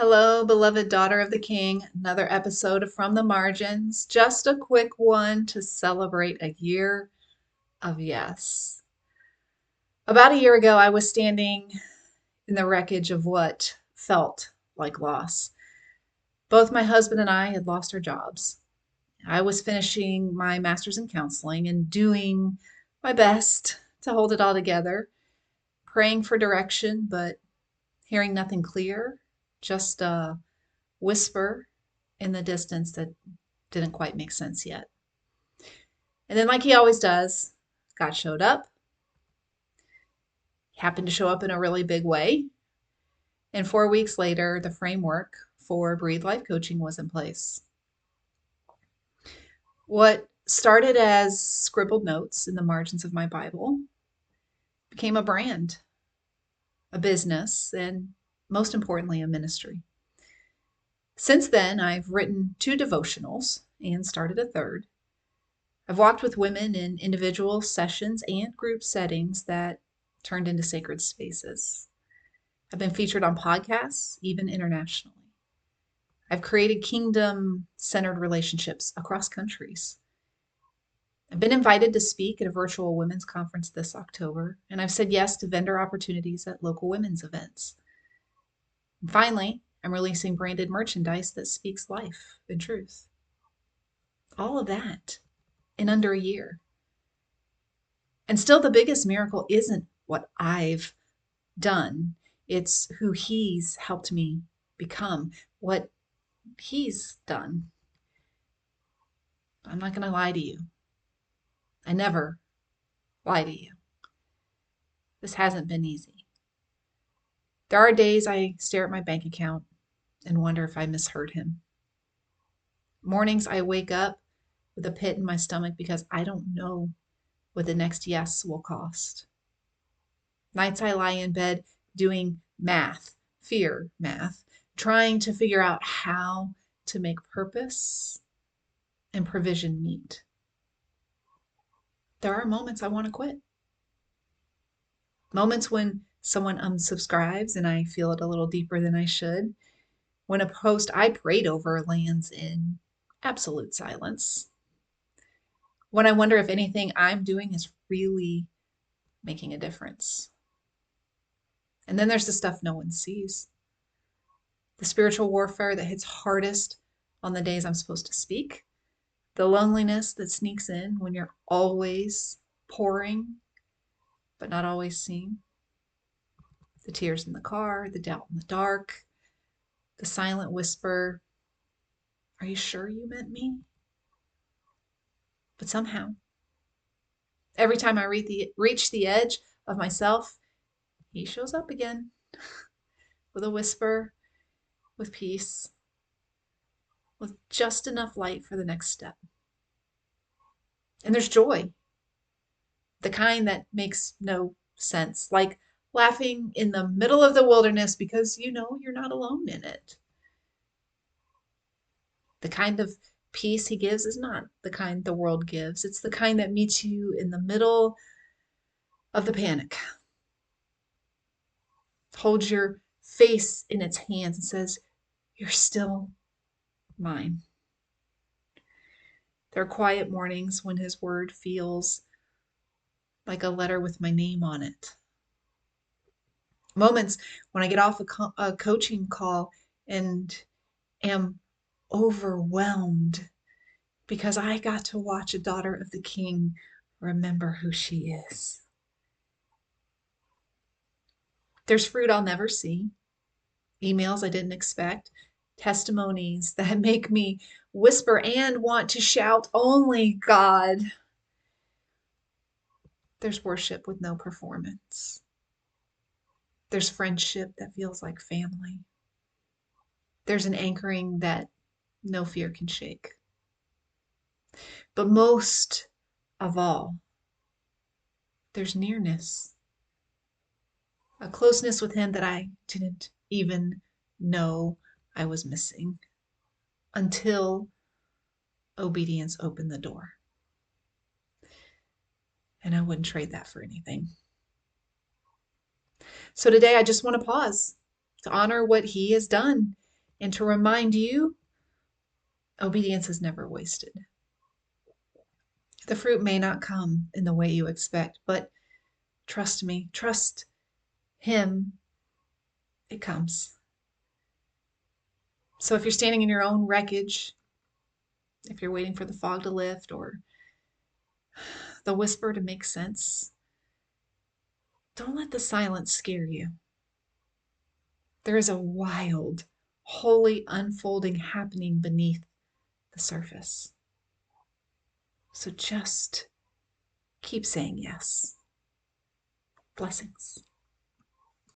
Hello, beloved daughter of the King. Another episode of From the Margins. Just a quick one to celebrate a year of yes. About a year ago, I was standing in the wreckage of what felt like loss. Both my husband and I had lost our jobs. I was finishing my master's in counseling and doing my best to hold it all together, praying for direction, but hearing nothing clear, just a whisper in the distance that didn't quite make sense yet. And then, like he always does, God showed up, happened to show up in a really big way. And 4 weeks later, the framework for Breathe Life coaching was in place. What started as scribbled notes in the margins of my Bible became a brand, a business, and most importantly, a ministry. Since then, I've written 2 devotionals and started a third. I've walked with women in individual sessions and group settings that turned into sacred spaces. I've been featured on podcasts, even internationally. I've created kingdom centered relationships across countries. I've been invited to speak at a virtual women's conference this October, and I've said yes to vendor opportunities at local women's events. And finally, I'm releasing branded merchandise that speaks life and truth. All of that in under a year. And still, the biggest miracle isn't what I've done, it's who He's helped me become, what He's done. I'm not going to lie to you. I never lie to you. This hasn't been easy. There are days I stare at my bank account and wonder if I misheard Him. Mornings I wake up with a pit in my stomach because I don't know what the next yes will cost. Nights I lie in bed doing math, fear math, trying to figure out how to make purpose and provision meet. There are moments I want to quit. Moments when someone unsubscribes and I feel it a little deeper than I should. When a post I prayed over lands in absolute silence. When I wonder if anything I'm doing is really making a difference. And then there's the stuff no one sees. The spiritual warfare that hits hardest on the days I'm supposed to speak. The loneliness that sneaks in when you're always pouring, but not always seen. The tears in the car, the doubt in the dark, the silent whisper, are you sure you meant me? But somehow, every time I reach the edge of myself, He shows up again with a whisper, with peace, with just enough light for the next step. And there's joy, the kind that makes no sense, like laughing in the middle of the wilderness because you know you're not alone in it. The kind of peace He gives is not the kind the world gives. It's the kind that meets you in the middle of the panic, holds your face in its hands and says, you're still mine. There are quiet mornings when His word feels like a letter with my name on it. Moments when I get off a coaching call and am overwhelmed because I got to watch a daughter of the King remember who she is. There's fruit I'll never see, emails I didn't expect, testimonies that make me whisper and want to shout, only God. There's worship with no performance. There's friendship that feels like family. There's an anchoring that no fear can shake. But most of all, there's nearness, a closeness with Him that I didn't even know I was missing until obedience opened the door. And I wouldn't trade that for anything. So today I just want to pause to honor what He has done and to remind you, obedience is never wasted. The fruit may not come in the way you expect, but trust me, trust Him, it comes. So if you're standing in your own wreckage, if you're waiting for the fog to lift or the whisper to make sense, don't let the silence scare you. There is a wild, holy unfolding happening beneath the surface. So just keep saying yes. Blessings.